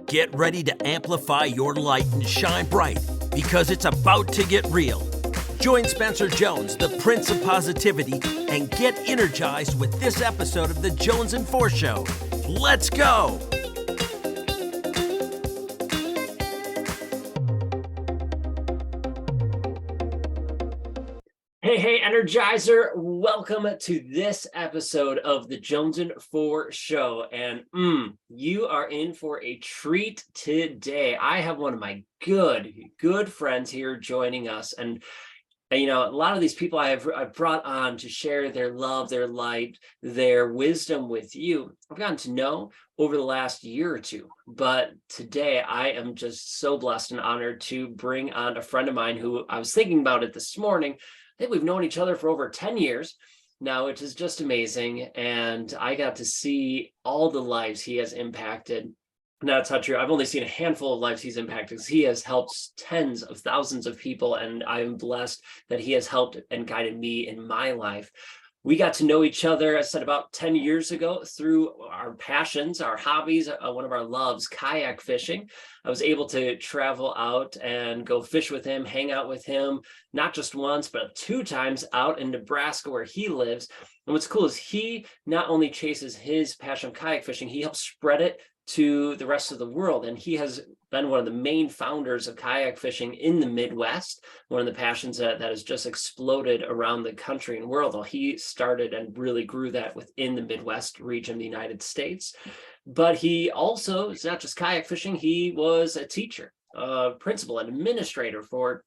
Get ready to amplify your light and shine bright because it's about to get real. Join Spencer Jones, the Prince of Positivity, and get energized with this episode of the Jonesin 4 Show. Let's go! Hey, Energizer. Welcome to this episode of the Jonesin 4 Show. And you are in for a treat today. I have one of my good friends here joining us. And you know, a lot of these people I've brought on to share their love, their light, their wisdom with you, I've gotten to know over the last year or two. But today I am just so blessed and honored to bring on a friend of mine who I was thinking about it this morning. I think we've known each other for over 10 years now, which is just amazing. And I got to see all the lives he has impacted. Now, that's not true. I've only seen a handful of lives he's impacted because he has helped tens of thousands of people. And I'm blessed that he has helped and guided me in my life. We got to know each other, I said, about 10 years ago through our passions, our hobbies. One of our loves, kayak fishing. I was able to travel out and go fish with him, hang out with him, not just once, but 2 times out in Nebraska where he lives. And what's cool is he not only chases his passion of kayak fishing, he helps spread it to the rest of the world. And he has been one of the main founders of kayak fishing in the Midwest, one of the passions that has just exploded around the country and world. Well, he started and really grew that within the Midwest region of the United States. But he also, it's not just kayak fishing, he was a teacher, principal, and administrator for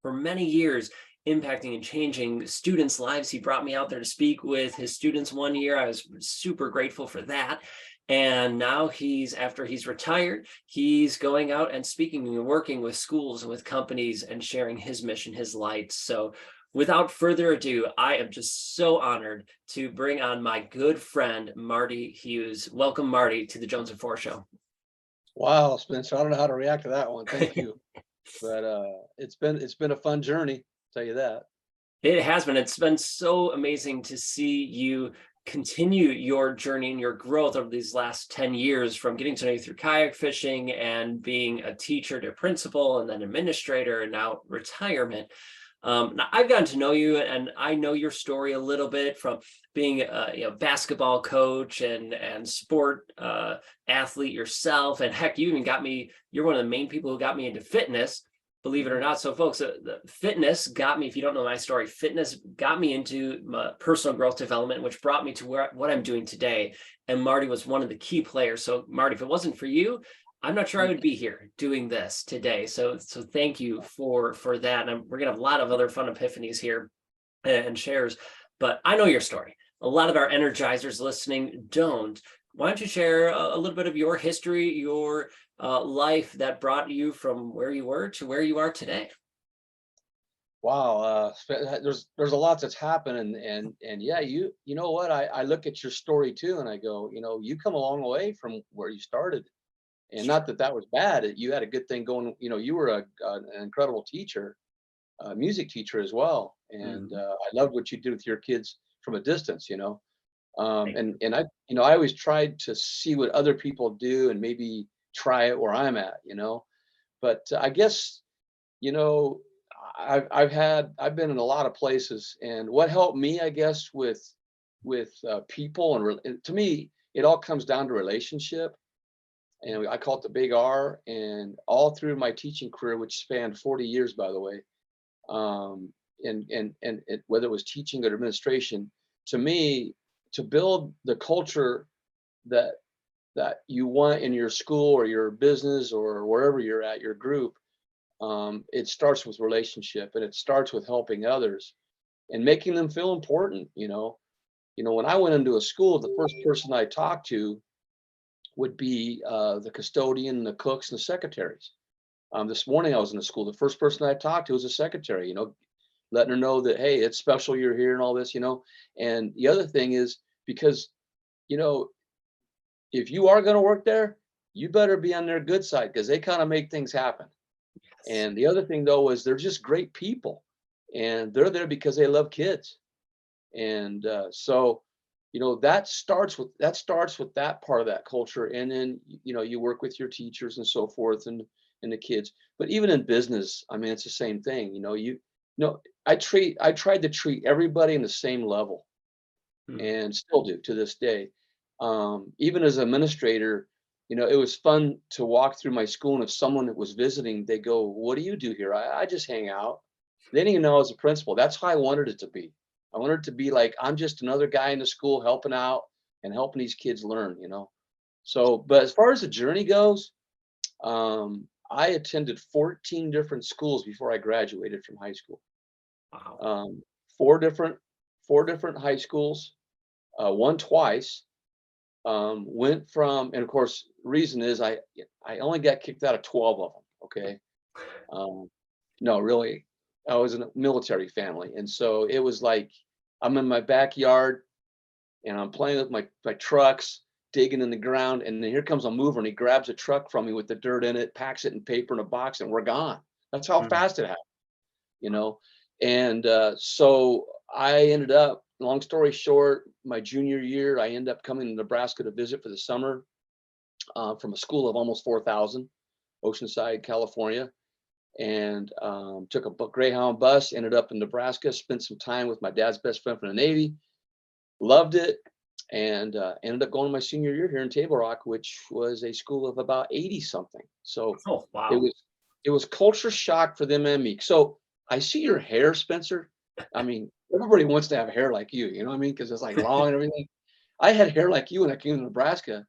many years, impacting and changing students' lives. He brought me out there to speak with his students one year. I was super grateful for that. And now after he's retired, he's going out and speaking and working with schools and with companies and sharing his mission, his light. So without further ado, I am just so honored to bring on my good friend, Marty Hughes. Welcome, Marty, to the Jonesin 4 Show. Wow, Spencer, I don't know how to react to that one. Thank you. But it's been a fun journey, I'll tell you that. It has been. It's been so amazing to see you continue your journey and your growth over these last 10 years, from getting to know you through kayak fishing and being a teacher to principal and then administrator and now retirement. Now I've gotten to know you, and I know your story a little bit from being a basketball coach and sport athlete yourself. And heck, you're one of the main people who got me into fitness, believe it or not. So folks, the fitness got me, if you don't know my story, fitness got me into my personal growth development, which brought me to what I'm doing today. And Marty was one of the key players. So Marty, if it wasn't for you, I'm not sure I would be here doing this today. So thank you for that. And we're gonna have a lot of other fun epiphanies here and shares, but I know your story. A lot of our energizers listening don't. Why don't you share a little bit of your history, your life that brought you from where you were to where you are today? Wow, there's a lot that's happened, and yeah, you know what? I look at your story too, and I go, you come a long way from where you started, and not that that was bad. You had a good thing going. You were an incredible teacher, a music teacher as well, and I loved what you did with your kids from a distance. And I always tried to see what other people do and maybe try it where I'm at, but I guess, I've been in a lot of places, and what helped me, I guess, with people and to me, it all comes down to relationship, and I call it the big R. And all through my teaching career, which spanned 40 years, by the way, whether it was teaching or administration, to me, to build the culture that you want in your school or your business or wherever you're at, your group, it starts with relationship, and it starts with helping others and making them feel important. When I went into a school, the first person I talked to would be the custodian, the cooks, and the secretaries. This morning I was in the school. The first person I talked to was a secretary, letting her know that, hey, it's special you're here and all this. And the other thing is, because, if you are going to work there, you better be on their good side, because they kind of make things happen. And the other thing, though, is they're just great people, and they're there because they love kids. And so that starts with that part of that culture, and then you work with your teachers and so forth, and the kids. But even in business, I mean, it's the same thing. I tried to treat everybody in the same level, Mm. and still do to this day. Even as an administrator, it was fun to walk through my school, and if someone that was visiting, they go, "What do you do here?" I just hang out. They didn't even know I was a principal. That's how I wanted it to be. I wanted it to be like I'm just another guy in the school helping out and helping these kids learn. So, but as far as the journey goes, I attended 14 different schools before I graduated from high school. Wow. Um, four different, four different high schools, one twice. Went from, and of course, reason is I only got kicked out of 12 of them. Okay. Um, no, really, I was in a military family, and so it was like I'm in my backyard and I'm playing with my trucks, digging in the ground, and then here comes a mover and he grabs a truck from me with the dirt in it, packs it in paper in a box, and we're gone. That's how Mm. fast it happened, you know. And so I ended up, long story short, my junior year, I ended up coming to Nebraska to visit for the summer, from a school of almost 4,000, Oceanside, California, and took a Greyhound bus, ended up in Nebraska, spent some time with my dad's best friend from the Navy, loved it, and ended up going to my senior year here in Table Rock, which was a school of about 80 something. So Oh, it wow. was it was culture shock for them and me. So I see your hair, Spencer. I mean, everybody wants to have hair like you know what I mean? Because it's like long and everything. I had hair like you when I came to Nebraska.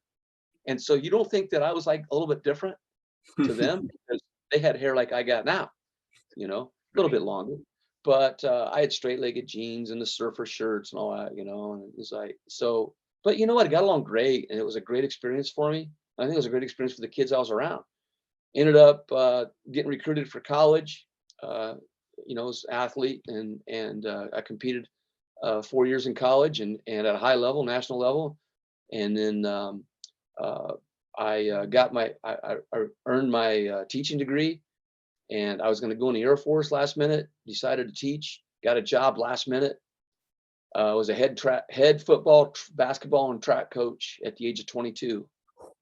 And so you don't think that I was like a little bit different to them because they had hair like I got now, a little Right. bit longer. But I had straight-legged jeans and the surfer shirts and all that, and it was like so. But you know what? I got along great, and it was a great experience for me. I think it was a great experience for the kids I was around. Ended up getting recruited for college. Uh, as an athlete, and I competed 4 years in college and at a high level, national level, and then uh, I got I earned my teaching degree, and I was going to go in the Air Force last minute. Decided to teach. Got a job last minute. Was a head football, basketball, and track coach at the age of 22, Wow.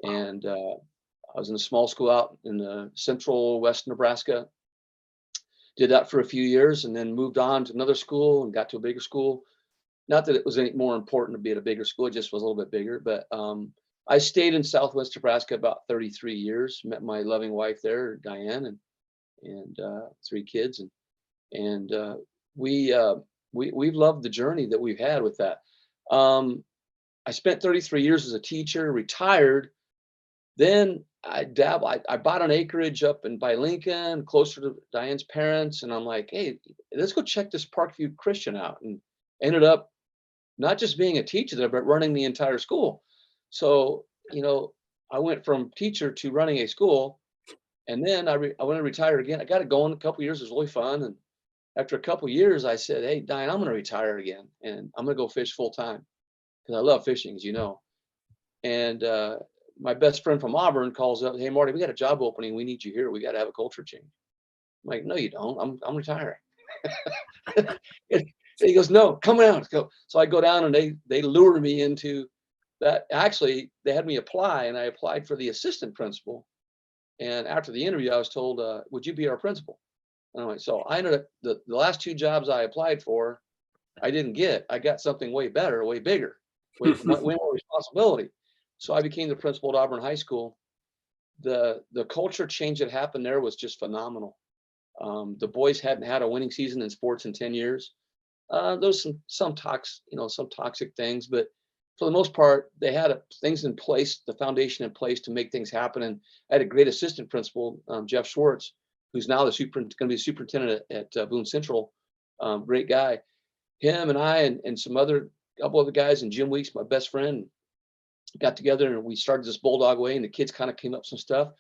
and I was in a small school out in central west Nebraska. Did that for a few years, and then moved on to another school and got to a bigger school. Not that it was any more important to be at a bigger school; it just was a little bit bigger. But I stayed in Southwest Nebraska about 33 years. Met my loving wife there, Diane, and three kids, and we've loved the journey that we've had with that. Um, I spent 33 years as a teacher, retired. Then I bought an acreage up in by Lincoln, closer to Diane's parents, and I'm like, hey, let's go check this Parkview Christian out, and ended up not just being a teacher there, but running the entire school. So I went from teacher to running a school, and then I went to retire again. I got it going a couple years. It was really fun, and after a couple years, I said, "Hey, Diane, I'm going to retire again, and I'm going to go fish full time because I love fishing, as you know." And my best friend from Auburn calls up, "Hey, Marty, we got a job opening. We need you here. We got to have a culture change." I'm like, "No, you don't. I'm retiring." And he goes, "No, come down. Let's go." So I go down, and they lured me into that. Actually, they had me apply, and I applied for the assistant principal. And after the interview, I was told, "Would you be our principal?" Anyway, so I ended up the last two jobs I applied for, I didn't get. I got something way better, way bigger, way more responsibility. So I became the principal at Auburn High School. The culture change that happened there was just phenomenal. The boys hadn't had a winning season in sports in 10 years. There's some toxic things, but for the most part, they had things in place, the foundation in place to make things happen. And I had a great assistant principal, Jeff Schwartz, who's now going to be the superintendent at Boone Central. Great guy. Him and I and some couple other guys, and Jim Weeks, my best friend, got together and we started this Bulldog Way, and the kids kind of came up with some stuff.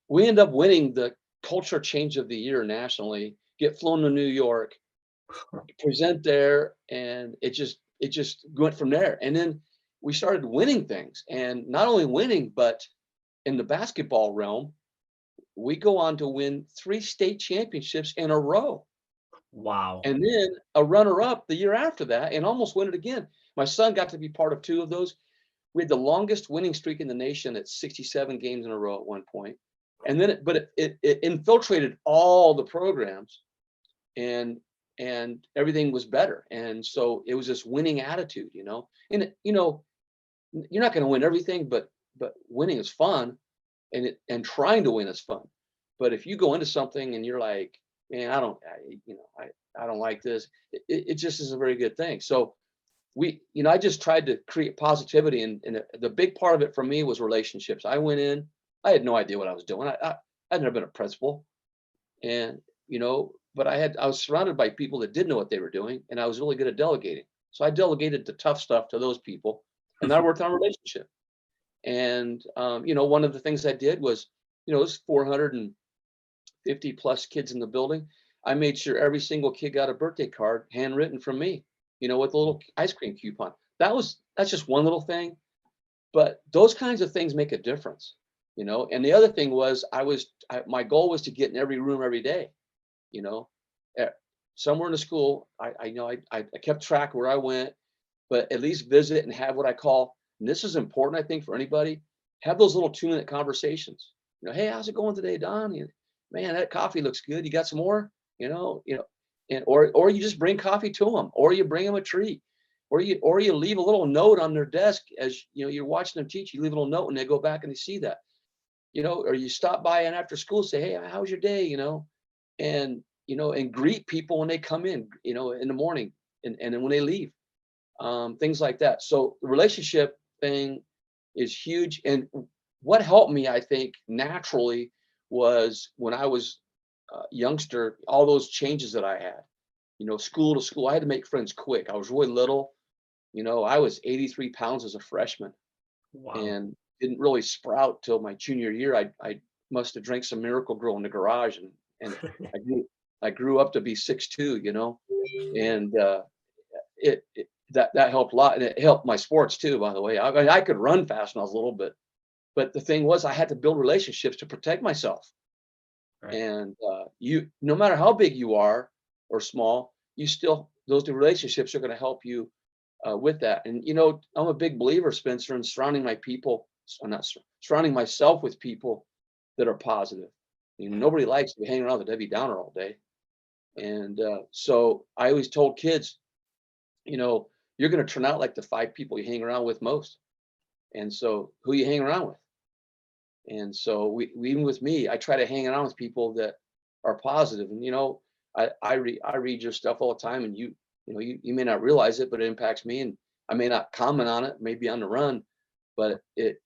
We ended up winning the culture change of the year nationally. Get flown to New York, present there, and it just went from there. And then we started winning things, and not only winning, but in the basketball realm, we go on to win 3 state championships in a row, Wow. and then a runner up the year after that, and almost win it again. My son got to be part of 2 of those. We had the longest winning streak in the nation at 67 games in a row at one point. And then it infiltrated all the programs, and everything was better. And so it was this winning attitude, and you're not going to win everything, but winning is fun, and trying to win is fun. But if you go into something and you're like, man, I don't like this, it just is a very good thing. So I just tried to create positivity, and the big part of it for me was relationships. I went in, I had no idea what I was doing. I'd never been a principal, and but I was surrounded by people that did know what they were doing, and I was really good at delegating. So I delegated the tough stuff to those people, and then I worked on a relationship. And one of the things I did was, there's 450 plus kids in the building. I made sure every single kid got a birthday card handwritten from me, with a little ice cream coupon. That's just one little thing, but those kinds of things make a difference, And the other thing was, my goal was to get in every room every day, somewhere in the school. I kept track where I went, but at least visit and have what I call, and this is important, I think, for anybody, have those little 2-minute conversations. Hey, how's it going today, Don? Man, that coffee looks good. You got some more? And or you just bring coffee to them, or you bring them a treat, or you leave a little note on their desk as you're watching them teach. You leave a little note, and they go back and they see that, or you stop by and after school say, hey, how's your day? And greet people when they come in, in the morning, and then when they leave, things like that. So the relationship thing is huge. And what helped me, I think, naturally was when I was youngster, all those changes that I had, school to school, I had to make friends quick. I was really little, I was 83 pounds as a freshman. Wow. And didn't really sprout till my junior year. I must have drank some Miracle Grow in the garage, and I grew up to be 6'2", and that helped a lot, and it helped my sports too, by the way. I could run fast when I was little, but the thing was, I had to build relationships to protect myself. Right. And no matter how big you are or small, those relationships are going to help you with that. And I'm a big believer, Spencer, in surrounding surrounding myself with people that are positive. Nobody likes to be hanging around with a Debbie Downer all day. And so I always told kids, you're going to turn out like the 5 people you hang around with most. And so who you hang around with? And so even with me, I try to hang around with people that are positive. And I read your stuff all the time, and you may not realize it, but it impacts me. And I may not comment on it, maybe on the run, but it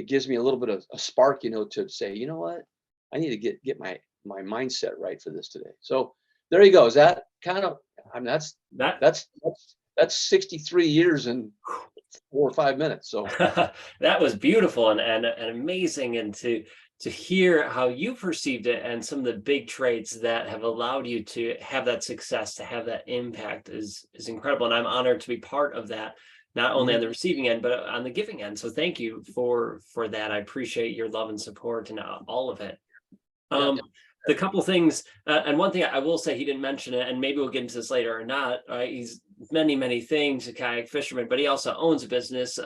gives me a little bit of a spark, to say, you know what, I need to get my mindset right for this today. So there you go. Is that kind of, that's 63 years in 4 or 5 minutes. So that was beautiful and amazing, and to hear how you perceived it and some of the big traits that have allowed you to have that success, to have that impact is incredible. And I'm honored to be part of that, not only on the receiving end, but on the giving end. So thank you for that. I appreciate your love and support and all of it. The couple things, and one thing I will say, he didn't mention it, and maybe we'll get into this later or not. Right? He's many things, a kayak fisherman, but he also owns a business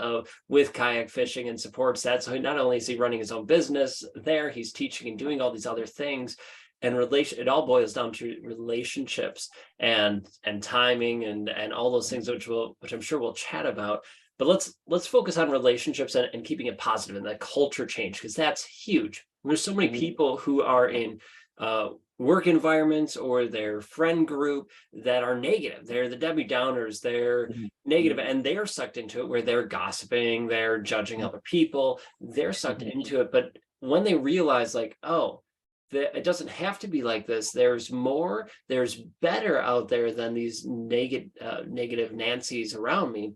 with kayak fishing and supports that. So not only is he running his own business there, he's teaching and doing all these other things. And it all boils down to relationships and timing and all those things, which I'm sure we'll chat about. But let's focus on relationships and keeping it positive and that culture change, because that's huge. There's so many people who are in work environments or their friend group that are negative. They're the Debbie Downers, they're negative, and they're sucked into it, where they're gossiping, they're judging other people, they're sucked into it. But when they realize, like, oh, it doesn't have to be like this, there's more, there's better out there than these negative Nancys around me,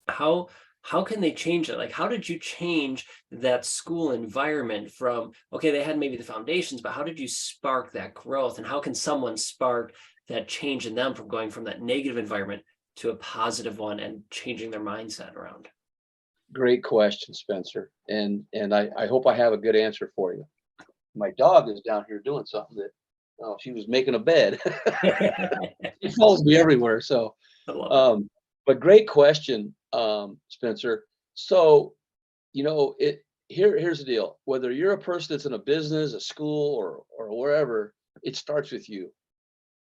how can they change it? Like, how did you change that school environment from, okay, they had maybe the foundations, but how did you spark that growth? And how can someone spark that change in them from going from that negative environment to a positive one and changing their mindset around? Great question, Spencer. And I hope I have a good answer for you. My dog is down here doing something that, she was making a bed. She follows me everywhere. So, I love it. But great question, Spencer. So, here's the deal. Whether you're a person that's in a business, a school, or wherever, it starts with you.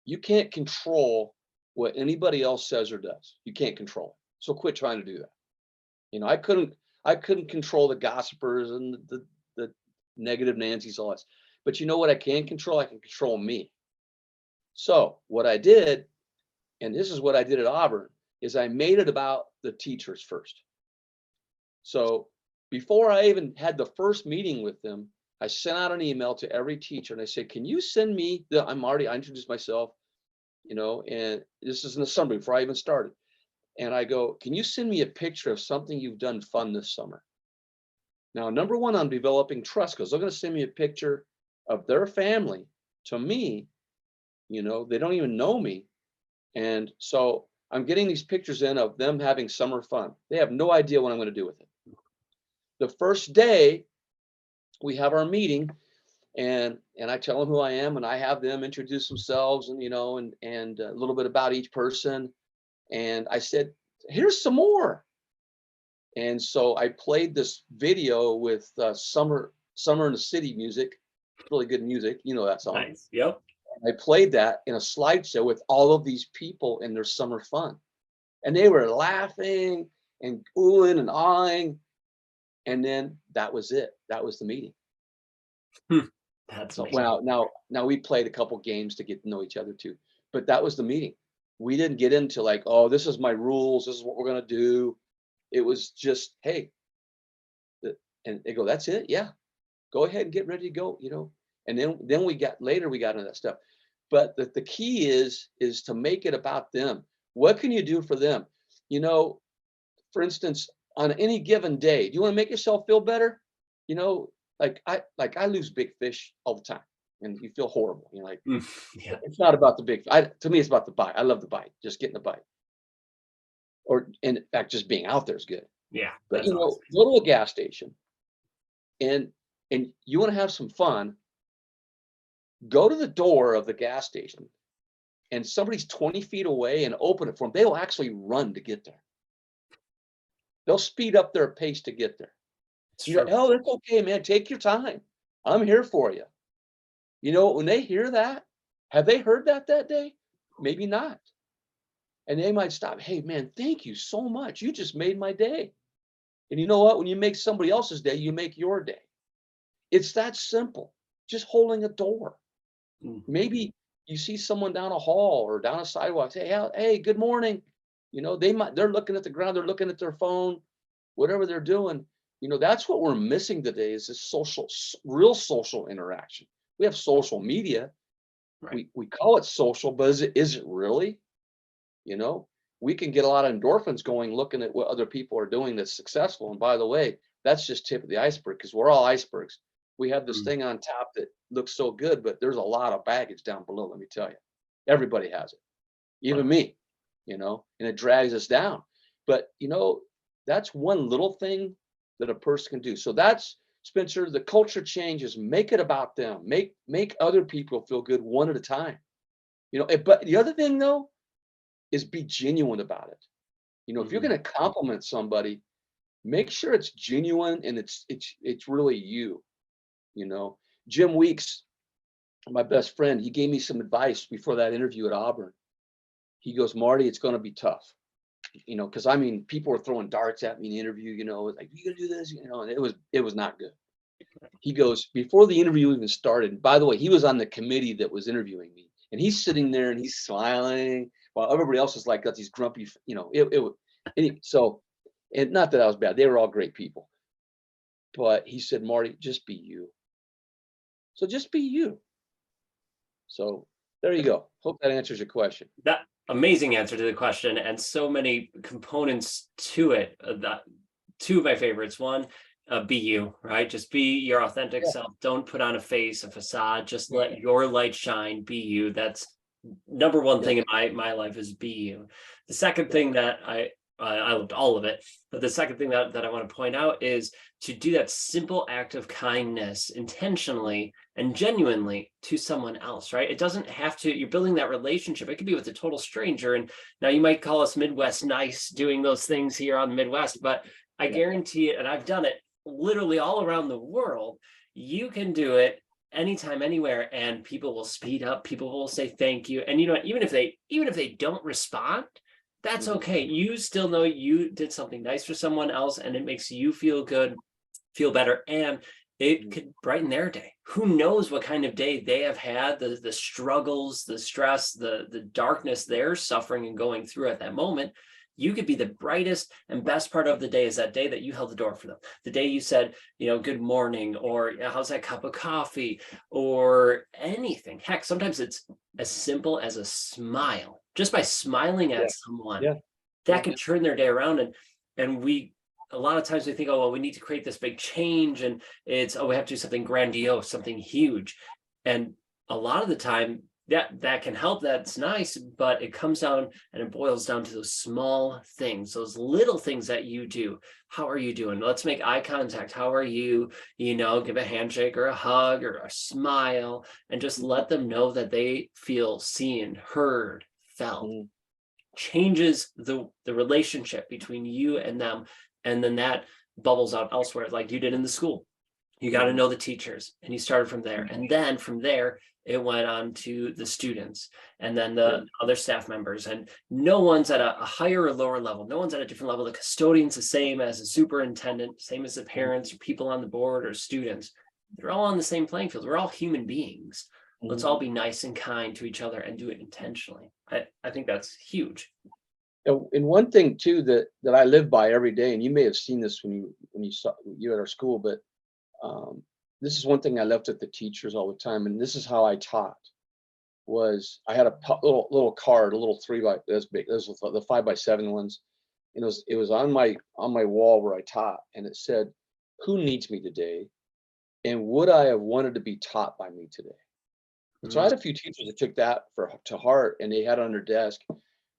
You can't control what anybody else says or does. You can't control it. So quit trying to do that. I couldn't control the gossipers and the negative Nancy's, all that. But you know what I can control? I can control me. So what I did, and this is what I did at Auburn, is I made it about the teachers first. So before I even had the first meeting with them, I sent out an email to every teacher and I said, can you send me I'm Marty, I introduced myself, and this is in the summer before I even started. And I go, can you send me a picture of something you've done fun this summer? Now, number one, I'm developing trust because they're going to send me a picture of their family to me. They don't even know me. And so I'm getting these pictures in of them having summer fun. They have no idea what I'm going to do with it. The first day we have our meeting, and I tell them who I am, and I have them introduce themselves, and and a little bit about each person. And I said, here's some more. And so I played this video with Summer in the City music, really good music, that song. Nice. Yep. I played that in a slideshow with all of these people in their summer fun. And they were laughing and oohing and awing. And then that was it. That was the meeting. That's So, amazing. well, now we played a couple games to get to know each other too, but that was the meeting. We didn't get into like, oh, this is my rules. This is what we're going to do. It was just, hey, and they go, that's it. Yeah, go ahead and get ready to go, and then we got into that stuff. But the key is to make it about them. What can you do for them? For instance, on any given day, do you want to make yourself feel better? Like I lose big fish all the time and you feel horrible. Yeah. It's not about the to me, it's about the bite. I love the bite, just getting the bite. Or in fact, just being out there is good. Yeah. But That's awesome. go to a gas station and you want to have some fun, go to the door of the gas station and somebody's 20 feet away and open it for them. They will actually run to get there. They'll speed up their pace to get there. It's You go, true. oh, that's okay, man. Take your time. I'm here for you. When they hear that, have they heard that day? Maybe not. And they might stop. Hey, man, thank you so much. You just made my day. And you know what? When you make somebody else's day, you make your day. It's that simple. Just holding a door. Maybe you see someone down a hall or down a sidewalk. Say, hey, good morning. They're looking at the ground. They're looking at their phone, whatever they're doing. That's what we're missing today is this real social interaction. We have social media. Right. We call it social, but is it really? We can get a lot of endorphins going looking at what other people are doing that's successful. And by the way, that's just tip of the iceberg because we're all icebergs. We have this thing on top that looks so good, but there's a lot of baggage down below, let me tell you. Everybody has it, even me, and it drags us down. But, that's one little thing that a person can do. So that's, Spencer, the culture change is make it about them. Make other people feel good one at a time. But the other thing, though, is be genuine about it. If you're going to compliment somebody, make sure it's genuine and it's really you. Jim Weeks, my best friend, he gave me some advice before that interview at Auburn. He goes, Marty, it's going to be tough. Because people were throwing darts at me in the interview, like, you gonna do this, and it was not good. He goes, before the interview even started, by the way, he was on the committee that was interviewing me, and he's sitting there and he's smiling while everybody else is like got these grumpy, so, and not that I was bad, they were all great people. But he said, Marty, just be you. So just be you. So there you go. Hope that answers your question. That amazing answer to the question, and so many components to it. That two of my favorites. One, be you, right? Just be your authentic Yeah. self. Don't put on a facade. Just let your light shine. Be you. That's number one thing in my life is be you. The second thing that I loved all of it. But the second thing that I want to point out is to do that simple act of kindness intentionally and genuinely to someone else, right? It doesn't have to, you're building that relationship. It could be with a total stranger. And now you might call us Midwest nice doing those things here on the Midwest, but I Yeah. guarantee it, and I've done it literally all around the world, you can do it anytime, anywhere, and people will speed up, people will say thank you. And you know what, even if they don't respond, that's Mhm. okay. You still know you did something nice for someone else, and it makes you feel good, feel better, and it Mhm. could brighten their day. Who knows what kind of day they have had, the struggles, the stress, the darkness they're suffering and going through at that moment. You could be the brightest and best part of the day is that day that you held the door for them. The day you said, good morning, or "Yeah, how's that cup of coffee," or anything. Heck, sometimes it's as simple as a smile. Just by smiling Yeah. at someone, Yeah. that Yeah. can turn their day around. And we a lot of times we think, oh well, we need to create this big change, and we have to do something grandiose, something huge. And a lot of the time that can help, that's nice, but it comes down and it boils down to those small things, those little things that you do. How are you doing? Let's make eye contact. How are you? Give a handshake or a hug or a smile, and just let them know that they feel seen, heard, felt. Mhm. Changes the relationship between you and them, and then that bubbles out elsewhere, like you did in the school. You got to Mhm. know the teachers, and you started from there, Mhm. and then from there it went on to the students, and then Yeah. the other staff members. And no one's at a higher or lower level, no one's at a different level. The custodian's the same as the superintendent, same as the Mhm. parents or people on the board or students. They're all on the same playing field. We're all human beings. Let's Mhm. all be nice and kind to each other and do it intentionally. I think that's huge. And one thing too that I live by every day, and you may have seen this when you saw you at our school, but um, this is one thing I left at the teachers all the time, and this is how I taught. Was I had a little card, a little 3 by that's big. Those was the 5 by 7 ones, and it was on my wall where I taught, and it said, "Who needs me today, and would I have wanted to be taught by me today?" And so I Mm. had a few teachers that took that to heart, and they had it on their desk.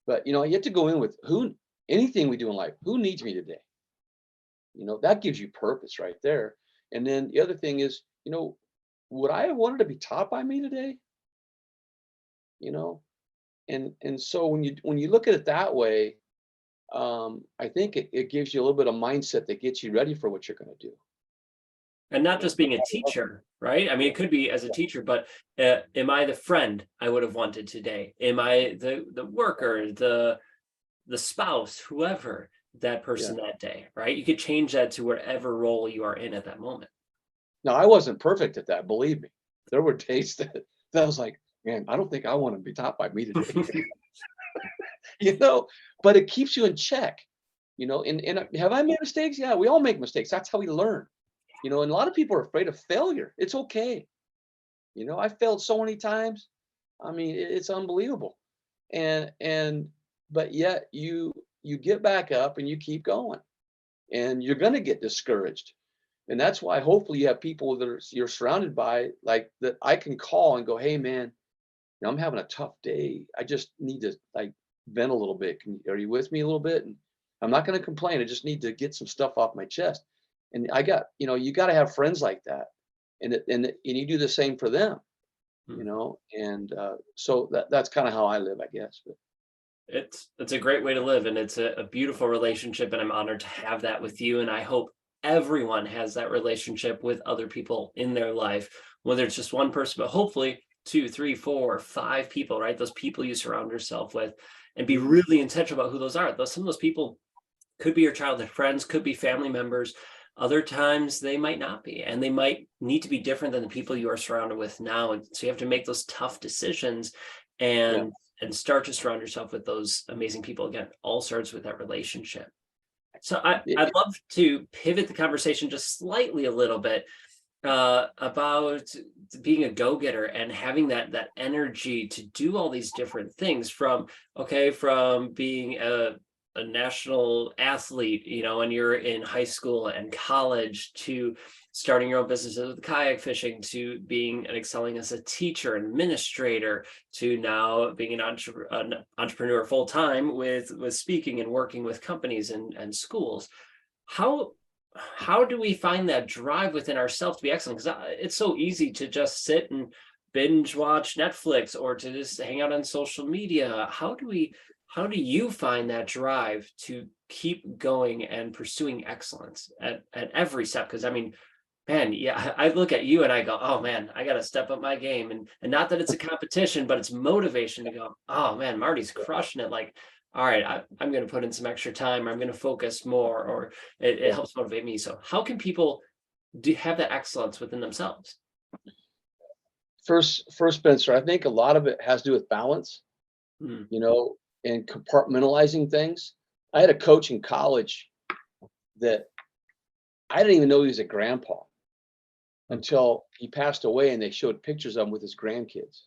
But you have to go in with who anything we do in life. Who needs me today? That gives you purpose right there. And then the other thing is, would I have wanted to be taught by me today? You know, and so when you look at it that way, I think it gives you a little bit of mindset that gets you ready for what you're going to do. And not You know, just being a teacher, right? I mean, yeah, it could be as a yeah, teacher, but am I the friend I would have wanted today? Am I the worker, the spouse, whoever that yeah. person that day, right? You could change that to whatever role you are in at that moment. Now I wasn't perfect at that, believe me. There were days that I was like, man, I don't think I want to be taught by me today. you know, but it keeps you in check. And have I made mistakes? Yeah, we all make mistakes. That's how we learn. And a lot of people are afraid of failure. It's okay. I failed so many times. I mean, it's unbelievable. And but yet you get back up and you keep going. And you're going to get discouraged. And that's why hopefully you have people that you're surrounded by like that I can call and go, "Hey man, I'm having a tough day. I just need to like vent a little bit. Are you with me a little bit?" And I'm not going to complain. I just need to get some stuff off my chest. And you got to have friends like that, and you do the same for them. And so that's kind of how I live, I guess. But It's a great way to live, and it's a beautiful relationship, and I'm honored to have that with you. And I hope everyone has that relationship with other people in their life, whether it's just one person, but hopefully two, three, four, five people, right? Those people you surround yourself with, and be Mhm. really intentional about who those are. Some of those people could be your childhood friends, could be family members. Other times they might not be, and they might need to be different than the people you are surrounded with now. And so you have to make those tough decisions, Yeah, and start to surround yourself with those amazing people. Again, all starts with that relationship. So I'd love to pivot the conversation just slightly a little bit about being a go-getter and having that energy to do all these different things, from being a national athlete, when you're in high school and college, to starting your own businesses with kayak fishing, to being and excelling as a teacher and administrator, to now being an entrepreneur full time with speaking and working with companies and schools. How do we find that drive within ourselves to be excellent? Because it's so easy to just sit and binge watch Netflix or to just hang out on social media. How do you find that drive to keep going and pursuing excellence at every step? Because I mean, man, yeah, I look at you and I go, oh man, I got to step up my game. And not that it's a competition, but it's motivation to go, oh man, Marty's crushing it. Like, all right, I'm going to put in some extra time, or I'm going to focus more, or it helps motivate me. So how can people have that excellence within themselves? First, Spencer, I think a lot of it has to do with balance, Mm, you know, and compartmentalizing things. I had a coach in college that I didn't even know he was a grandpa until he passed away, and they showed pictures of him with his grandkids,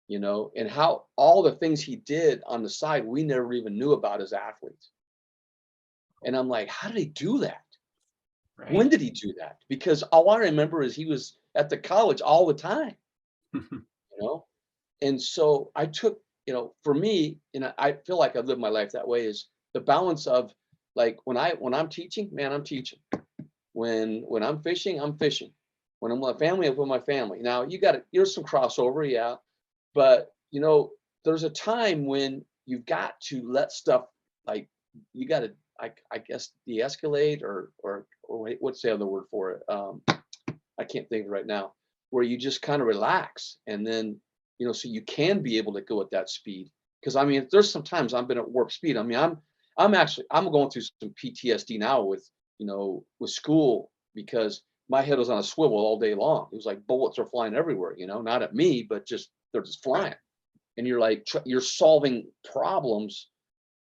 you know, and how all the things he did on the side we never even knew about as athletes. And I'm like, how did he do that? right. When did he do that? Because all I remember is he was at the college all the time, you know? And so I took, you know, for me, and I feel like I've lived my life that way, is the balance of, like, when I'm teaching, man, I'm teaching. When I'm fishing, I'm fishing. When I'm with my family, I'm with my family. Now there's some crossover, yeah, but you know, there's a time when you've got to let stuff, like, you got to, I guess, de-escalate, or wait, what's the other word for it? I can't think of it right now. Where you just kind of relax, and then, you know, so you can be able to go at that speed. Because I mean, there's sometimes I've been at warp speed. I mean, I'm going through some PTSD now with, you know, with school, because my head was on a swivel all day long. It was like bullets are flying everywhere, you know, not at me, but just they're just Right. flying. And you're like you're solving problems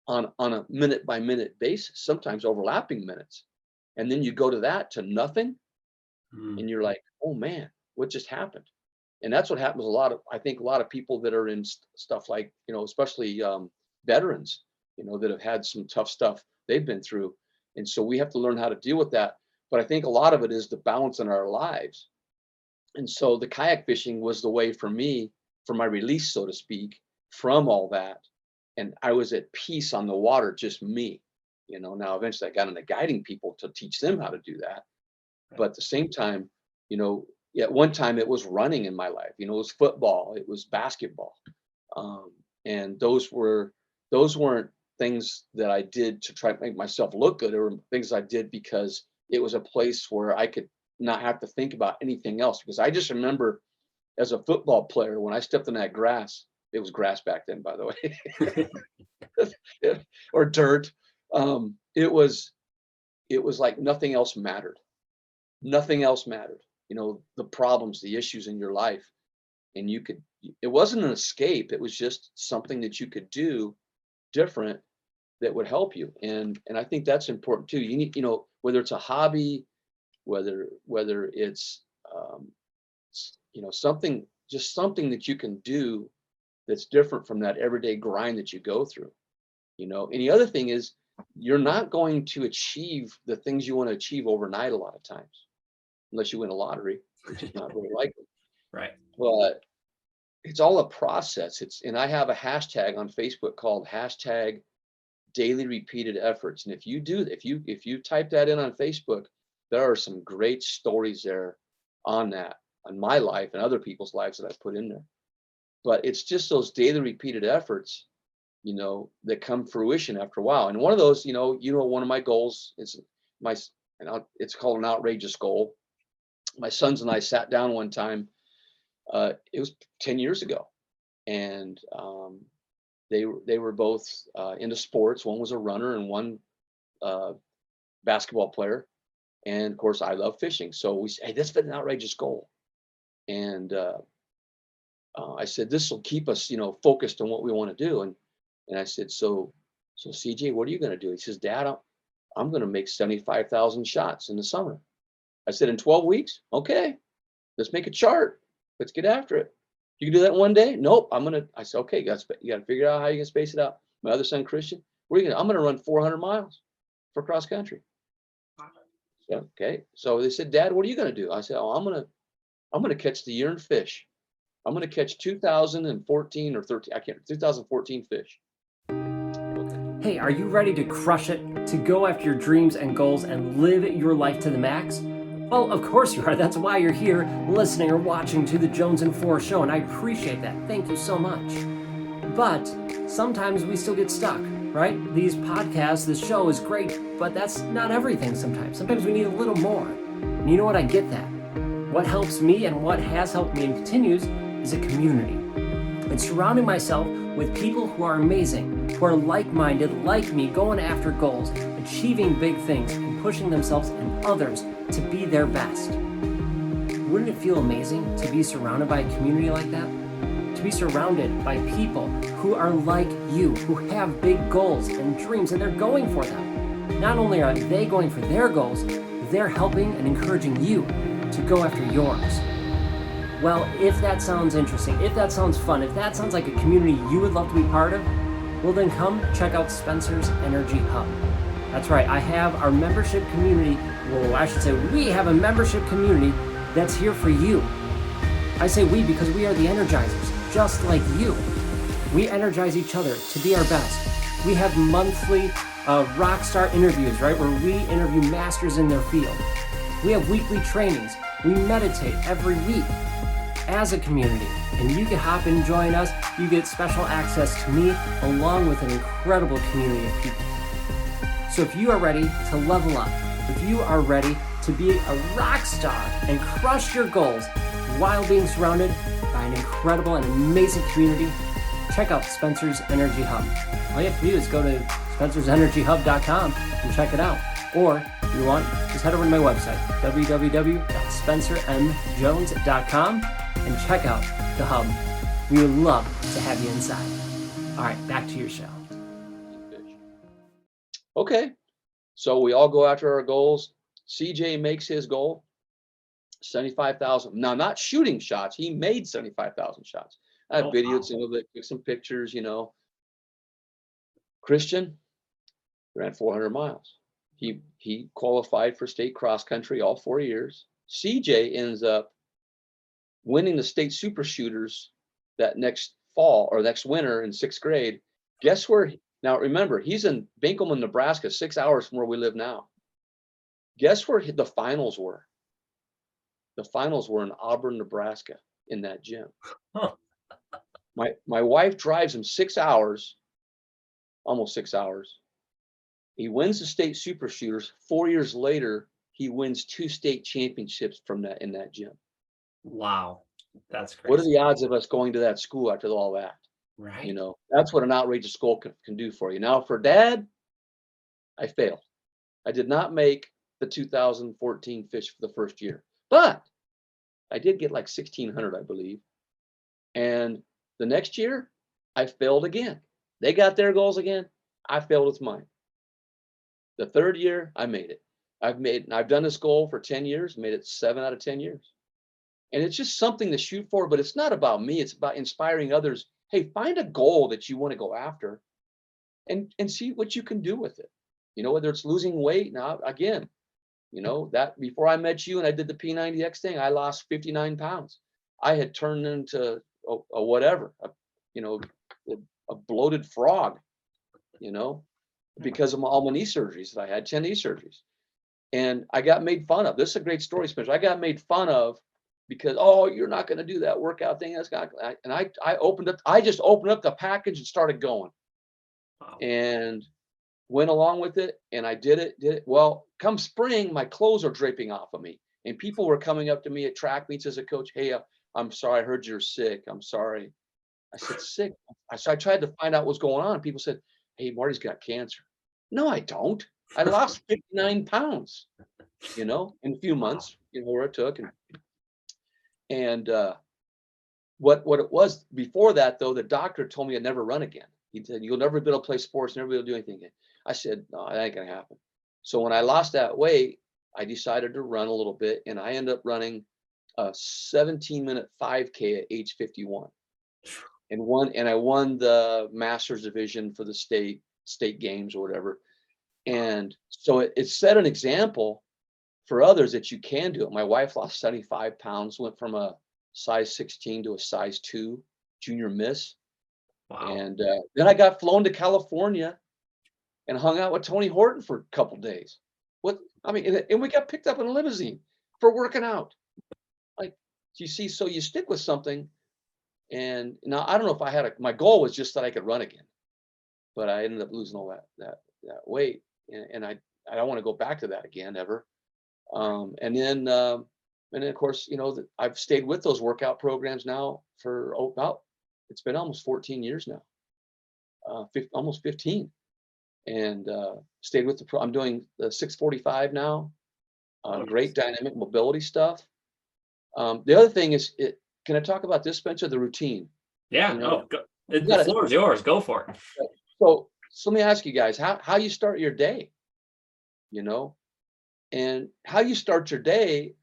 on a minute by minute basis, sometimes overlapping minutes. And then you go to that to nothing, Mm, and you're like, oh man, what just happened? And that's what happens a lot of, I think, a lot of people that are in stuff like, you know, especially veterans, you know, that have had some tough stuff they've been through. And so we have to learn how to deal with that. But I think a lot of it is the balance in our lives. And so the kayak fishing was the way for me, for my release, so to speak, from all that. And I was at peace on the water, just me. You know, now eventually I got into guiding people to teach them how to do that. right. But at the same time, you know, at one time it was running in my life. You know, it was football, it was basketball, um, and those weren't things that I did to try to make myself look good. They were things I did because it was a place where I could not have to think about anything else. Because I just remember, as a football player, when I stepped in that grass, it was grass back then, by the way, or dirt. It was like nothing else mattered. Nothing else mattered. You know, the problems, the issues in your life, and it wasn't an escape. It was just something that you could do different that would help you. And I think that's important too. You need, you know, whether it's a hobby, whether it's, you know, something, just something that you can do that's different from that everyday grind that you go through. You know, and the other thing is, you're not going to achieve the things you want to achieve overnight a lot of times, unless you win a lottery, which is not very likely. Right. But it's all a process. And I have a hashtag on Facebook called hashtag daily repeated efforts. And if you type that in on Facebook, there are some great stories there on that, on my life and other people's lives that I put in there. But it's just those daily repeated efforts, you know, that come fruition after a while. And one of those, one of my goals is it's called an outrageous goal. My sons and I sat down one time. It was 10 years ago, and they were both into sports. One was a runner and one basketball player. And of course, I love fishing. So we said, hey, let's fit an outrageous goal. And I said, this will keep us, focused on what we want to do. And I said, so CJ, what are you going to do? He says, Dad, I'm going to make 75,000 shots in the summer. I said, in 12 weeks? Okay, let's make a chart. Let's get after it. You can do that in one day? Nope. I said, okay, you got to figure out how you can space it out. My other son, Christian, I'm going to run 400 miles for cross country. Yeah, okay. So they said, Dad, what are you going to do? I said, oh, I'm going to catch the yearn fish. I'm going to catch 2014 or 13. I can't, 2014 fish. Hey, are you ready to crush it, to go after your dreams and goals and live your life to the max? Well, of course you are. That's why you're here listening or watching to the Jonesin 4 show, and I appreciate that. Thank you so much. But sometimes we still get stuck, right? These podcasts, this show is great, but that's not everything sometimes. Sometimes we need a little more. And you know what? I get that. What helps me and what has helped me and continues is a community. And surrounding myself with people who are amazing, who are like-minded, like me, going after goals, achieving big things, and pushing themselves and others to be their best. Wouldn't it feel amazing to be surrounded by a community like that? To be surrounded by people who are like you, who have big goals and dreams, and they're going for them. Not only are they going for their goals, they're helping and encouraging you to go after yours. Well, if that sounds interesting, if that sounds fun, if that sounds like a community you would love to be part of, well then come check out Spencer's Energy Hub. That's right, I have our membership community, well I should say we have a membership community that's here for you. I say we because we are the Energizers, just like you. We energize each other to be our best. We have monthly rock star interviews, right, where we interview masters in their field. We have weekly trainings. We meditate every week as a community, and you can hop and join us. You get special access to me along with an incredible community of people. So if you are ready to level up, if you are ready to be a rock star and crush your goals while being surrounded by an incredible and amazing community, check out Spencer's Energy Hub. All you have to do is go to spencersenergyhub.com and check it out. Or if you want, just head over to my website, www.spencermjones.com, and check out the hub. We would love to have you inside. All right, back to your show. Okay. So we all go after our goals. CJ makes his goal, 75,000. Now, not shooting shots. He made 75,000 shots. I have videos, some of it, took some pictures, Christian ran 400 miles. He qualified for state cross country all 4 years. CJ ends up winning the state super shooters that next fall or next winter in 6th grade. Guess where? Now remember, he's in Binkelman, Nebraska, 6 hours from where we live now. Guess where the finals were? The finals were in Auburn, Nebraska, in that gym. Huh. My wife drives him 6 hours, almost 6 hours. He wins the state super shooters. 4 years later, he wins 2 state championships from that in that gym. Wow, that's crazy. What are the odds of us going to that school after all that? Right. That's what an outrageous goal can do for you. Now, for Dad, I failed. I did not make the 2014 fish for the first year, but I did get like 1,600, I believe. And the next year, I failed again. They got their goals again. I failed with mine. The third year, I made it. I've done this goal for 10 years, made it 7 out of 10 years. And it's just something to shoot for, but it's not about me. It's about inspiring others. Hey, find a goal that you want to go after and see what you can do with it. Whether it's losing weight. Now, again, that before I met you and I did the P90X thing, I lost 59 pounds. I had turned into a whatever, a bloated frog, because of all my knee surgeries that I had, 10 knee surgeries. And I got made fun of. This is a great story, Spencer. I got made fun of because, oh, you're not going to do that workout thing. And I just opened up the package and started going. Wow. And went along with it. And I did it. Well, come spring, my clothes are draping off of me. And people were coming up to me at track meets as a coach. Hey, I'm sorry. I heard you're sick. I'm sorry. I said, sick. So I tried to find out what's going on. People said, hey, Marty's got cancer. No, I don't. I lost 59 pounds, in a few months, where it took. And what it was before that, though, the doctor told me I'd never run again. He said, you'll never be able to play sports, never be able to do anything again. I said, no, that ain't going to happen. So when I lost that weight, I decided to run a little bit, and I ended up running a 17-minute 5K at age 51. And I won the Masters division for the state games or whatever. And so it set an example for others that you can do it. My wife lost 75 pounds, went from a size 16 to a size 2 junior miss. Wow. And then I got flown to California and hung out with Tony Horton for a couple days. What I mean, and we got picked up in a limousine for working out. Like, you see, so you stick with something. And now I don't know if I had my goal was just that I could run again, but I ended up losing all that weight, and I don't want to go back to that again ever. And then of course, I've stayed with those workout programs now for about, it's been almost 14 years now, almost 15, and stayed with I'm doing the 645 now. Oh, Great dynamic mobility stuff. The other thing is, can I talk about this, Spencer? The routine. yeah. You know, Oh, go, you the gotta, floor is yours. Go for it. so let me ask you guys how you start your day, you know, and how you start your day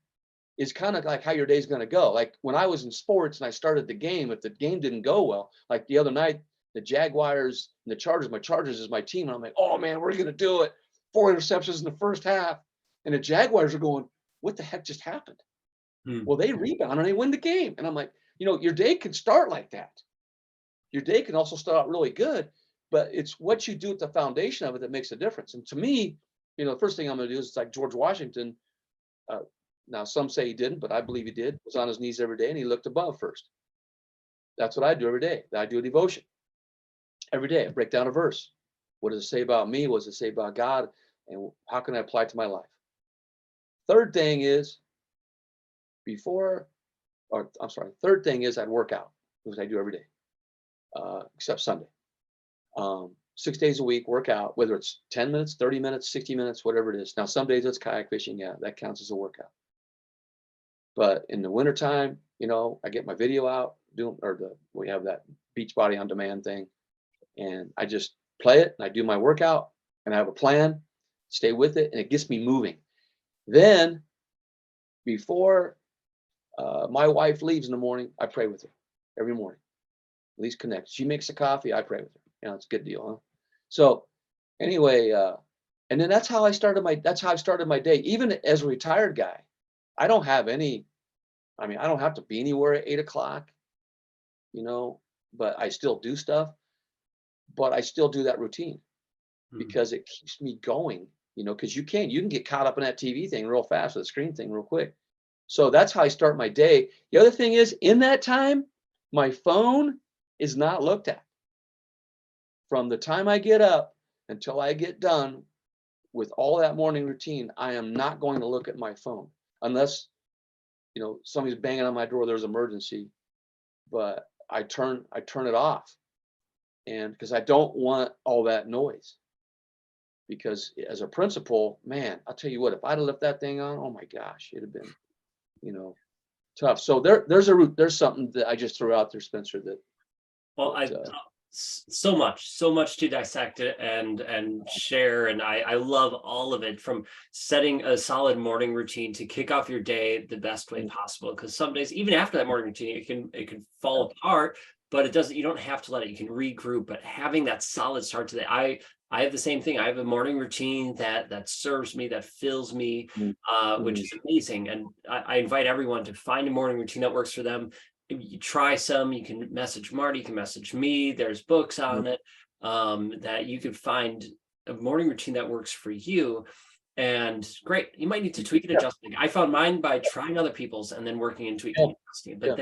is kind of like how your day's going to go. Like when I was in sports and I started the game, if the game didn't go well, like the other night, the Jaguars and the Chargers, my Chargers is my team. And I'm like, oh man, we're going to do it. 4 interceptions in the first half. And the Jaguars are going, what the heck just happened? Hmm. Well, they rebound and they win the game. And I'm like, your day can start like that. Your day can also start out really good, but it's what you do at the foundation of it that makes a difference. And to me, the first thing I'm going to do is, it's like George Washington. Uh, Now, some say he didn't, but I believe he did. Was on his knees every day and he looked above first. That's what I do every day. I do a devotion every day. I break down a verse. What does it say about me? What does it say about God? And how can I apply it to my life? Third thing is third thing is I'd work out, which I do every day, except Sunday. 6 days a week, work out, whether it's 10 minutes, 30 minutes, 60 minutes, whatever it is. Now, some days it's kayak fishing. Yeah, that counts as a workout. But in the wintertime, I get my video out, we have that Beachbody on Demand thing, and I just play it and I do my workout and I have a plan, stay with it, and it gets me moving. Then before my wife leaves in the morning, I pray with her every morning. At least connect. She makes a coffee, I pray with her. It's a good deal, huh? So anyway, and then that's how I've started my day. Even as a retired guy, I don't have to be anywhere at 8 o'clock, but I still do stuff, but I still do that routine because it keeps me going, because you can get caught up in that TV thing real fast, or the screen thing real quick. So that's how I start my day. The other thing is, in that time, my phone is not looked at. From the time I get up until I get done with all that morning routine, I am not going to look at my phone unless, somebody's banging on my door, there's an emergency, but I turn it off. And because I don't want all that noise, because as a principal, man, I'll tell you what, if I'd have left that thing on, oh my gosh, it'd have been, tough. So there's something that I just threw out there, Spencer, Well, so much to dissect it and share, and I love all of it, from setting a solid morning routine to kick off your day the best way possible, because some days, even after that morning routine, it can fall apart, but it doesn't. You don't have to let it. You can regroup, but having that solid start to the day. I have the same thing. I have a morning routine that serves me, that fills me, which is amazing. And I invite everyone to find a morning routine that works for them. You try some. You can message Marty, you can message me. There's books on it, that you can find a morning routine that works for you. And great, you might need to tweak and adjust. I found mine by trying other people's and then working and tweaking and adjusting. But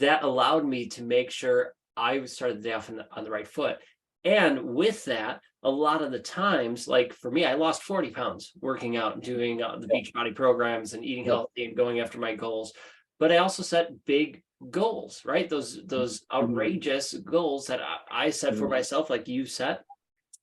that allowed me to make sure I started the day off on the right foot. And with that, a lot of the times, like for me, I lost 40 pounds working out and doing the Beachbody programs and eating healthy and going after my goals. But I also set big goals, right? Those outrageous goals that I set for myself, like you set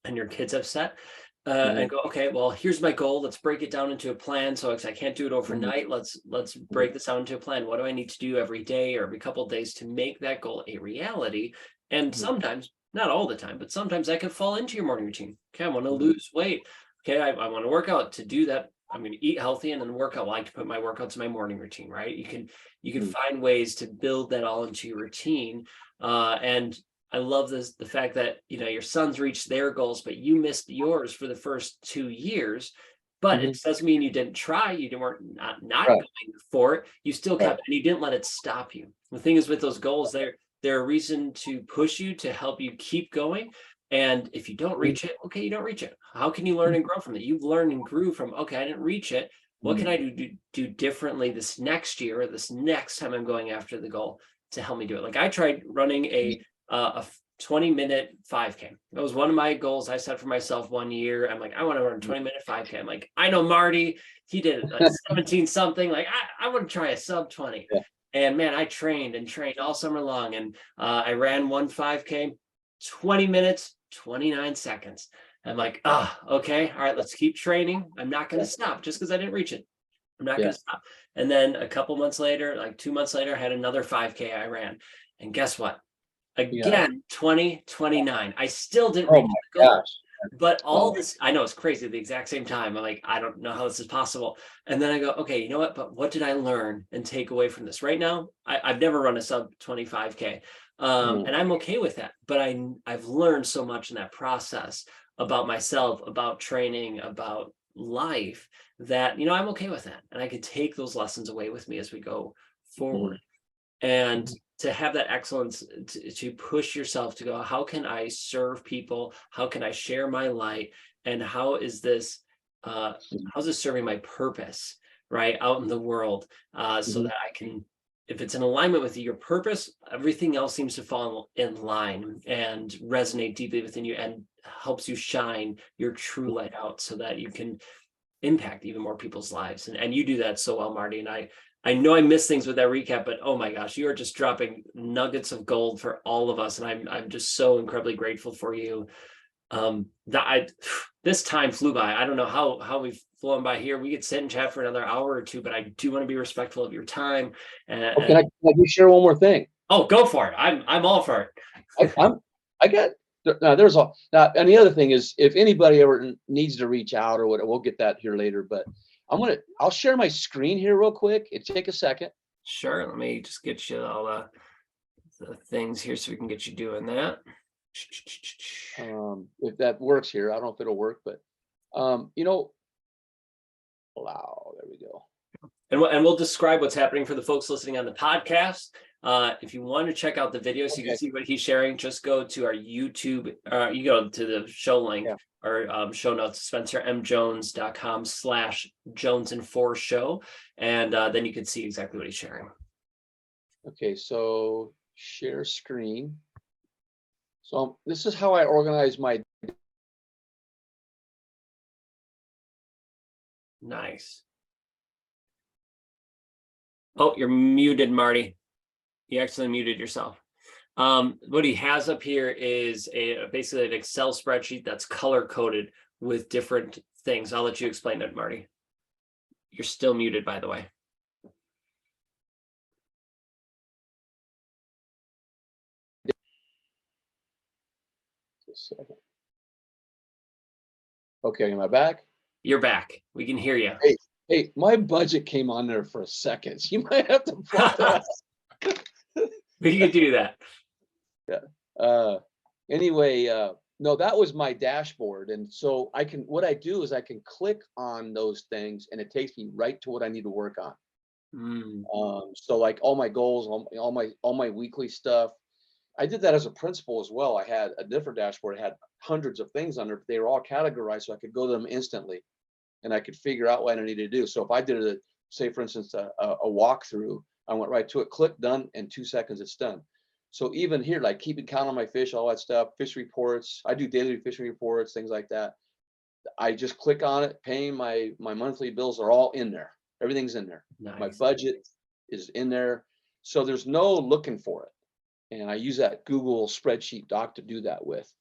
and your kids have set, and go, okay, well, here's my goal. Let's break it down into a plan. So I can't do it overnight. Let's break this down into a plan. What do I need to do every day or every couple of days to make that goal a reality? And sometimes, not all the time, but sometimes that can fall into your morning routine. Okay, I want to lose weight. Okay, I want to work out. To do that, I'm going to eat healthy and then work out. Well, I like to put my workouts in my morning routine, right? You can find ways to build that all into your routine. And I love the fact that, your sons reached their goals, but you missed yours for the first 2 years. But Mhm. it doesn't mean you didn't try. You weren't not Right, going for it. You still right. kept, and you didn't let it stop you. The thing is with those goals, they're a reason to push you, to help you keep going. And if you don't Mhm, reach it, okay, you don't reach it. How can you learn and grow from it? You've learned and grew from, okay, I didn't reach it. What can mhm, I do differently this next year or this next time I'm going after the goal to help me do it? Like I tried running mhm, a 20-minute 5K. That was one of my goals I set for myself one year. I'm like, I want to run a mhm. 20-minute 5K. I'm like, I know Marty, he did it like 17 something. Like I want to try a sub 20. Yeah, And man, I trained and trained all summer long. And I ran one 5K, 20 minutes, 29 seconds. I'm like, okay, all right, let's keep training. I'm not going yeah, to stop just because I didn't reach it. I'm not yeah, going to stop. And then a couple months later, like 2 months later, I had another 5K I ran. And guess what? yeah. Again, 2029. I still didn't Oh reach my the goal. gosh. But all Wow. this, I know it's crazy at the exact same time. I'm like, I don't know how this is possible. And then I go, okay, you know what? But what did I learn and take away from this? Right now, I've never run a sub 25K. Mhm, And I'm okay with that. But I've learned so much in that process about myself, about training, about life that, I'm okay with that. And I can take those lessons away with me as we go mhm, forward. And mhm, to have that excellence to push yourself to go, how can I serve people, how can I share my light, and uh mhm, how's this serving my purpose right out in the world, so mhm, that I can, if it's in alignment with your purpose, everything else seems to fall in line and resonate deeply within you and helps you shine your true light out so that you can impact even more people's lives. And you do that so well, Marty. And I know I missed things with that recap, but oh my gosh, you are just dropping nuggets of gold for all of us. And I'm just so incredibly grateful for you. That I This time flew by. I don't know how we've flown by here. We could sit and chat for another hour or two, but I do want to be respectful of your time. Oh, And can I just share one more thing? oh, go for it. I'm all for it. I'm I got now there's a now and the other thing is if anybody ever needs to reach out or what, we'll get that here later, but I'll share my screen here real quick. It take a second. Sure. Let me just get you all the things here so we can get you doing that. If that works here. I don't know if it'll work, but you know, allow, there we go. And we'll describe what's happening for the folks listening on the podcast. If you want to check out the video so you can Okay. see what he's sharing, just go to our YouTube. You go to the show link Yeah. or show notes, spencermjones.com/Jonesin4show. And then you can see exactly what he's sharing. Okay, so share screen. So this is how I organize my Nice. Oh, you're muted, Marty. You accidentally muted yourself. What he has up here is basically an Excel spreadsheet that's color coded with different things. I'll let you explain it, Marty. You're still muted, by the way. second. Okay, am I back? You're back. We can hear you. Hey, hey, my budget came on there for a second. So you might have to plot that. We can do that. Yeah. Uh, anyway, no, that was my dashboard, and so what I do is I can click on those things, and it takes me right to what I need to work on. Mm, So like all my goals, all my weekly stuff. I did that as a principal as well. I had a different dashboard. It had hundreds of things under it. They were all categorized, so I could go to them instantly, and I could figure out what I needed to do. So if I did say for instance, a walkthrough, I went right to it, click done, in 2 seconds it's done. So even here, like keeping count on my fish, all that stuff, fish reports, I do daily fishing reports, things like that. I just click on it, paying my monthly bills are all in there. Everything's in there. My nice. budget is in there. So there's no looking for it. And I use that Google spreadsheet doc to do that with.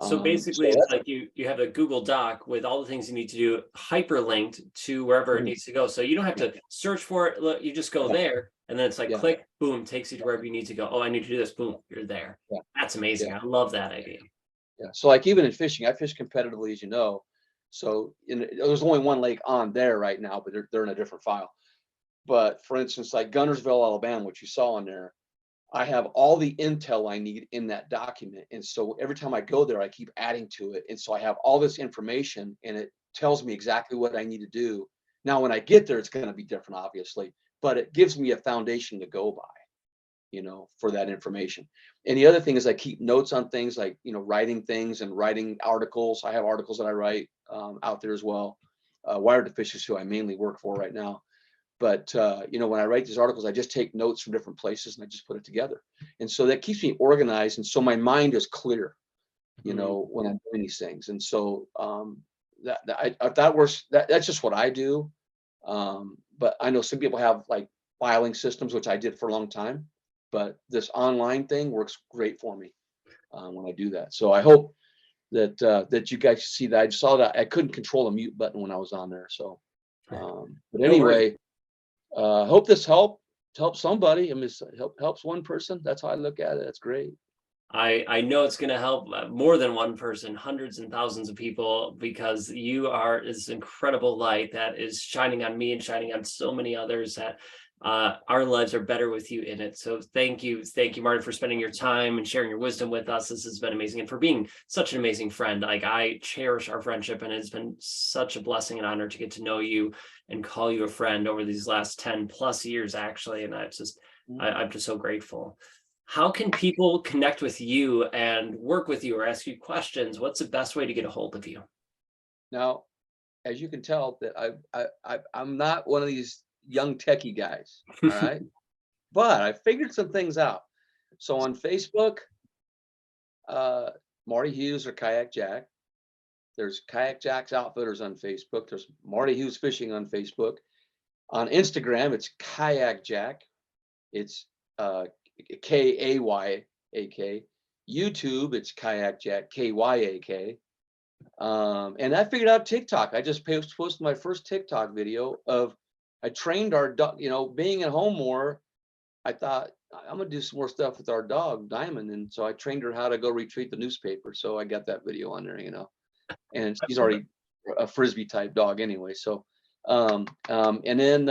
So So basically, it's that's like you have a Google Doc with all the things you need to do hyperlinked to wherever it mhm, needs to go. So you don't have yeah, to search for it. Look, you just go yeah, there, and then it's like yeah, click, boom, takes you to wherever you need to go. Oh, I need to do this. Boom, you're there. yeah, That's yeah. amazing. I love that idea. Yeah. So like even in fishing, I fish competitively, as you know. So there's only one lake on there right now, but they're in a different file. But for instance, like Gunnersville, Alabama, which you saw on there, I have all the intel I need in that document. And so every time I go there, I keep adding to it. And so I have all this information in it tells me exactly what I need to do. Now, when I get there, it's going to be different, obviously, but it gives me a foundation to go by, for that information. And the other thing is I keep notes on things like, writing things and writing articles. I have articles that I write out there as well. Wired to Fish is who I mainly work for right now. But, when I write these articles, I just take notes from different places and I just put it together. And so that keeps me organized. And so my mind is clear, when I'm doing these things. And so that works, that's just what I do. But I know some people have like filing systems, which I did for a long time, but this online thing works great for me when I do that. So I hope that you guys see that. I saw that I couldn't control the mute button when I was on there. So, but No worries. anyway, hope this helps somebody. I mean, helps one person. That's how I look at it. That's great. I know it's going to help more than one person, hundreds and thousands of people, because you are this incredible light that is shining on me and shining on so many others, that our lives are better with you in it. So thank you, Marty, for spending your time and sharing your wisdom with us. This has been amazing, and for being such an amazing friend. Like, I cherish our friendship, and it's been such a blessing and honor to get to know you and call you a friend over these last 10 plus years, actually. And I'm just so grateful. How can people connect with you and work with you or ask you questions? What's the best way to get a hold of you? Now, as you can tell, that I'm not one of these young techie guys. All right. But I figured some things out. So on Facebook, Marty Hughes or Kayak Jack. There's Kayak Jack's Outfitters on Facebook. There's Marty Hughes Fishing on Facebook. On Instagram, it's Kayak Jack. It's Kayak. YouTube, it's Kayak Jack, Kyak. And I figured out TikTok. I just posted my first TikTok video of, I trained our dog, being at home more. I thought I'm gonna do some more stuff with our dog Diamond, and so I trained her how to go retrieve the newspaper. So I got that video on there, and she's already a frisbee type dog anyway. So, and then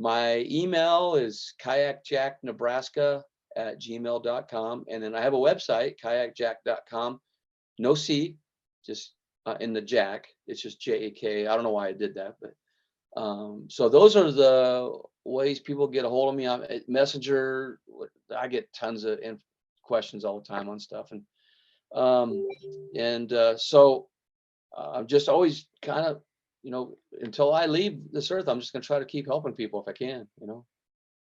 my email is kayakjacknebraska@gmail.com, and then I have a website, kayakjack.com. No C, just in the Jack. It's just JAK. I don't know why I did that, but so those are the ways people get a hold of me. On Messenger, I get tons of questions all the time on stuff, and so I'm just always kind of, until I leave this earth, I'm just going to try to keep helping people if I can.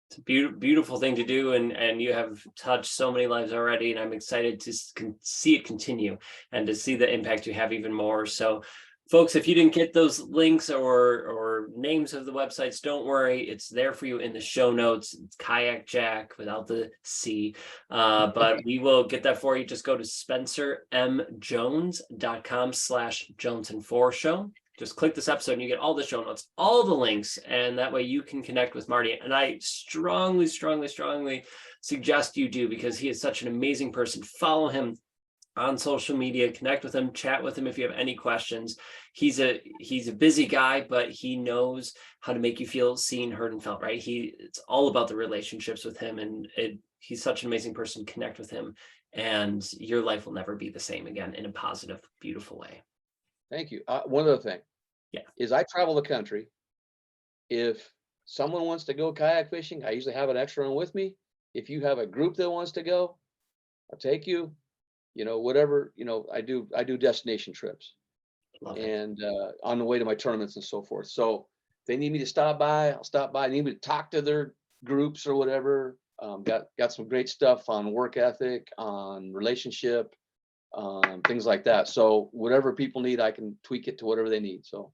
It's a beautiful thing to do, and you have touched so many lives already, and I'm excited to see it continue and to see the impact you have even more. So, folks, if you didn't get those links or names of the websites, don't worry, it's there for you in the show notes. It's Kayak Jack without the C, but we will get that for you. Just go to spencermjones.com/Jonesin4show. Just click this episode and you get all the show notes, all the links, and that way you can connect with Marty. And I strongly suggest you do, because he is such an amazing person. Follow him on social media, connect with him, chat with him if you have any questions. He's a busy guy, but he knows how to make you feel seen, heard, and felt, right? It's all about the relationships with him, and he's such an amazing person. Connect with him, and your life will never be the same again, in a positive, beautiful way. Thank you. One other thing, Yeah, is I travel the country. If someone wants to go kayak fishing, I usually have an extra one with me. If you have a group that wants to go, I'll take you. Whatever, I do destination trips. love it. And on the way to my tournaments and so forth. So if they need me to stop by, I'll stop by. They need me to talk to their groups or whatever. Got some great stuff on work ethic, on relationship, things like that. So whatever people need, I can tweak it to whatever they need. So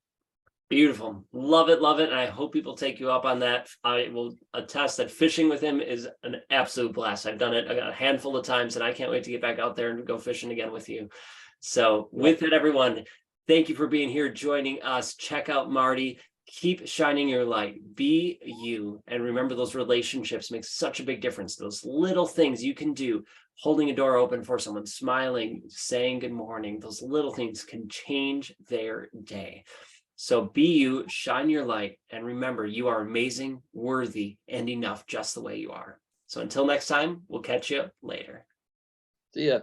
Beautiful. Love it. And I hope people take you up on that. I will attest that fishing with him is an absolute blast. I've done it a handful of times, and I can't wait to get back out there and go fishing again with you. So with that, everyone, thank you for being here, joining us. Check out Marty. Keep shining your light. Be you. And remember, those relationships make such a big difference. Those little things you can do, holding a door open for someone, smiling, saying good morning, those little things can change their day. So be you, shine your light, and remember, you are amazing, worthy, and enough just the way you are. So until next time, we'll catch you later. see ya.